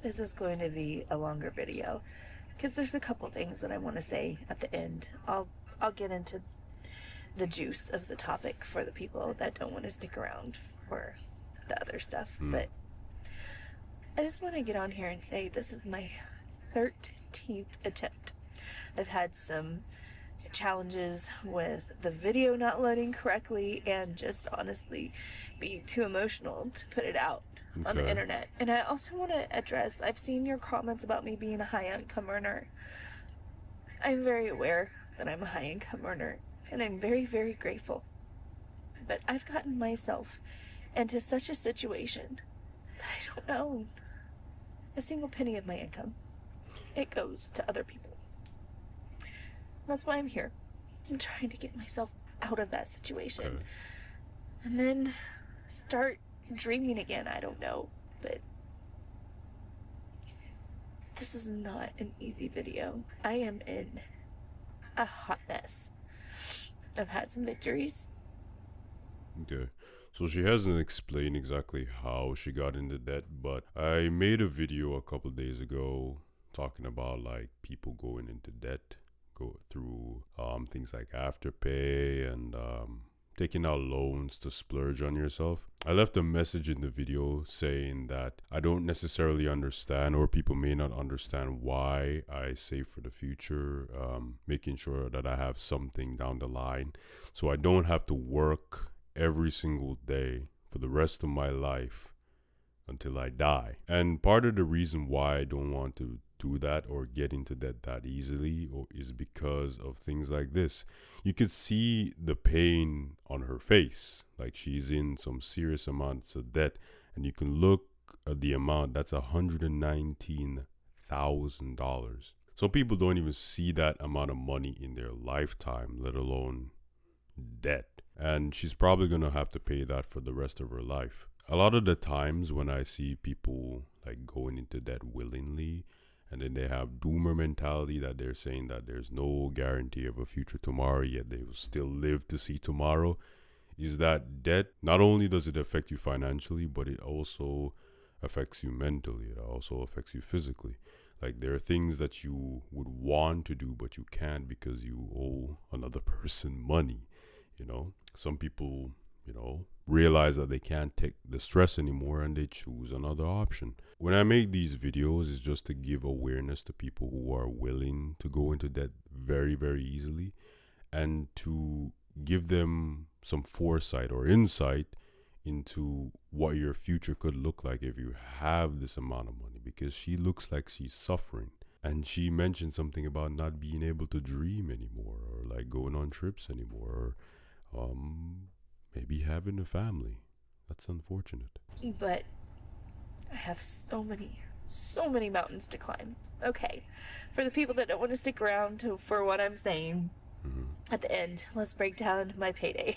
this is going to be a longer video because there's a couple things that I want to say at the end. I'll get into the juice of the topic for the people that don't want to stick around for the other stuff. But I just want to get on here and say this is my 13th attempt. I've had some challenges with the video not loading correctly and just honestly being too emotional to put it out on the internet. And I also want to address, I've seen your comments about me being a high income earner. I'm very aware that I'm a high income earner, and I'm very, very grateful. But I've gotten myself into such a situation that I don't own a single penny of my income. It goes to other people. That's why I'm here. I'm trying to get myself out of that situation. And then start dreaming again. I don't know. But this is not an easy video. I am in a hot mess. I've had some victories. Okay. So she hasn't explained exactly how she got into debt, but I made a video a couple days ago talking about like people going into debt, go through things like Afterpay and taking out loans to splurge on yourself. I left a message in the video saying that I don't necessarily understand, or people may not understand, why I save for the future, making sure that I have something down the line so I don't have to work every single day for the rest of my life until I die. And part of the reason why I don't want to do that or get into debt that easily is because of things like this. You could see the pain on her face, like she's in some serious amounts of debt, and you can look at the amount. That's $119,000. So people don't even see that amount of money in their lifetime, let alone debt. And she's probably going to have to pay that for the rest of her life. A lot of the times when I see people like going into debt willingly, and then they have doomer mentality that they're saying that there's no guarantee of a future tomorrow, yet they will still live to see tomorrow, is that debt, not only does it affect you financially, but it also affects you mentally. It also affects you physically. Like there are things that you would want to do, but you can't because you owe another person money. Some people, realize that they can't take the stress anymore and they choose another option. When I make these videos, it's just to give awareness to people who are willing to go into debt very, very easily, and to give them some foresight or insight into what your future could look like if you have this amount of money, because she looks like she's suffering. And she mentioned something about not being able to dream anymore, or like going on trips anymore, or maybe having a family. That's unfortunate. But I have so many mountains to climb. Okay, for the people that don't want to stick around for what I'm saying, at the end, let's break down my payday.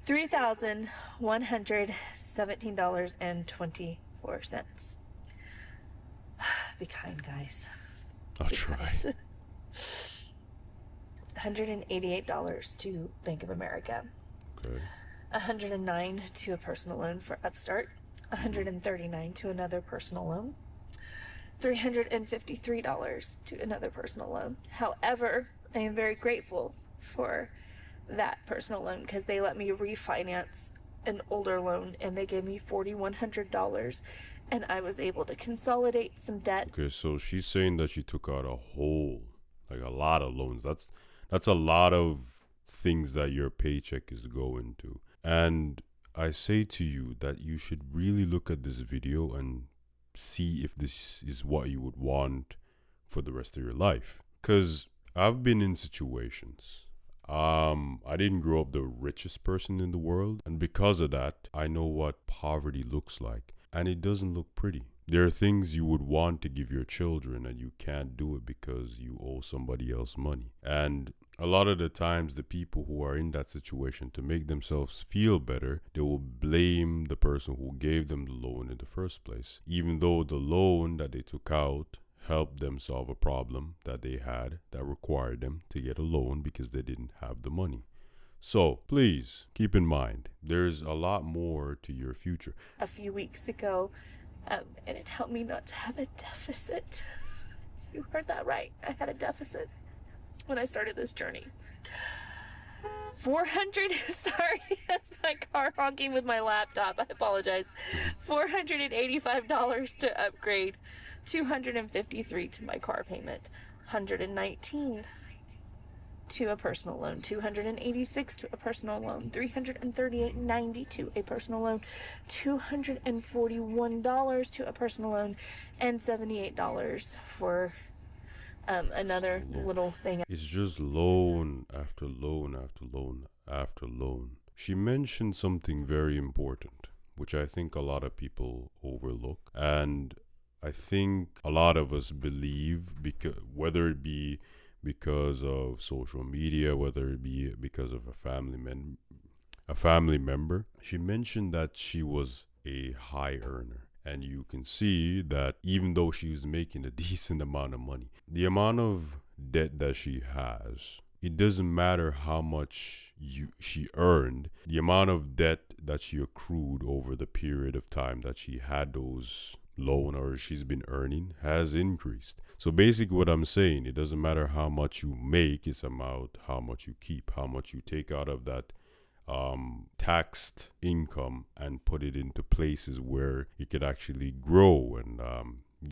$3,117.24. Be kind, guys. I'll try. $188 to Bank of America. Okay. $109 to a personal loan for Upstart. $139 to another personal loan. $353 to another personal loan. However, I am very grateful for that personal loan because they let me refinance an older loan and they gave me $4,100, and I was able to consolidate some debt. Okay, so she's saying that she took out a lot of loans. That's a lot of things that your paycheck is going to. And I say to you that you should really look at this video and see if this is what you would want for the rest of your life. Because I've been in situations. I didn't grow up the richest person in the world, and because of that, I know what poverty looks like, and it doesn't look pretty. There are things you would want to give your children and you can't do it because you owe somebody else money. And a lot of the times, the people who are in that situation, to make themselves feel better, they will blame the person who gave them the loan in the first place, even though the loan that they took out helped them solve a problem that they had that required them to get a loan because they didn't have the money. So please keep in mind, there's a lot more to your future. A few weeks ago, And it helped me not to have a deficit. You heard that right. I had a deficit when I started this journey. 400, sorry, that's my car honking with my laptop. I apologize. $485 to upgrade, $253 to my car payment, $119 to a personal loan, $286 to a personal loan, $338.90 to a personal loan, $241 to a personal loan, and $78 for another little thing. It's just loan after loan after loan after loan. She mentioned something very important, which I think a lot of people overlook. And I think a lot of us believe, because whether it be because of social media, whether it be because of a family member. She mentioned that she was a high earner. And you can see that even though she was making a decent amount of money, the amount of debt that she has, it doesn't matter how much she earned, the amount of debt that she accrued over the period of time that she had those loan or she's been earning has increased. So basically what I'm saying, it doesn't matter how much you make, it's about how much you keep, how much you take out of that taxed income and put it into places where it could actually grow and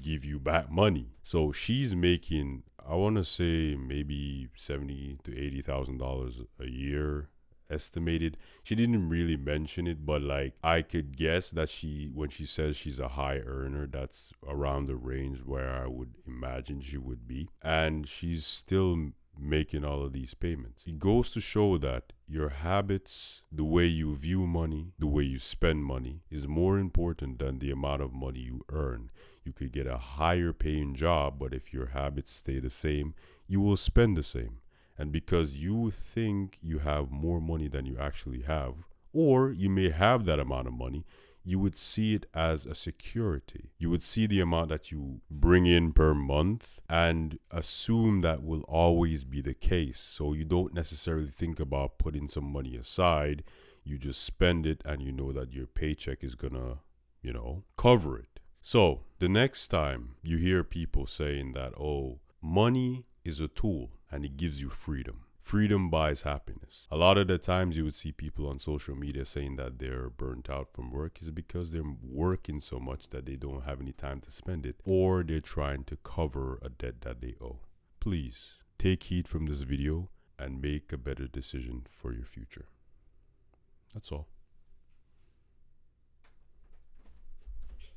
give you back money. So she's making, I want to say maybe $70,000 to $80,000 a year estimated. She didn't really mention it, but like I could guess that when she says she's a high earner, that's around the range where I would imagine she would be. And she's still making all of these payments. It goes to show that your habits, the way you view money, the way you spend money is more important than the amount of money you earn. You could get a higher paying job, but if your habits stay the same, you will spend the same. And because you think you have more money than you actually have, or you may have that amount of money, you would see it as a security. You would see the amount that you bring in per month and assume that will always be the case. So you don't necessarily think about putting some money aside. You just spend it and you know that your paycheck is gonna, cover it. So the next time you hear people saying that, oh, money is a tool and it gives you freedom. Freedom buys happiness. A lot of the times you would see people on social media saying that they're burnt out from work is because they're working so much that they don't have any time to spend it, or they're trying to cover a debt that they owe. Please take heed from this video and make a better decision for your future. That's all.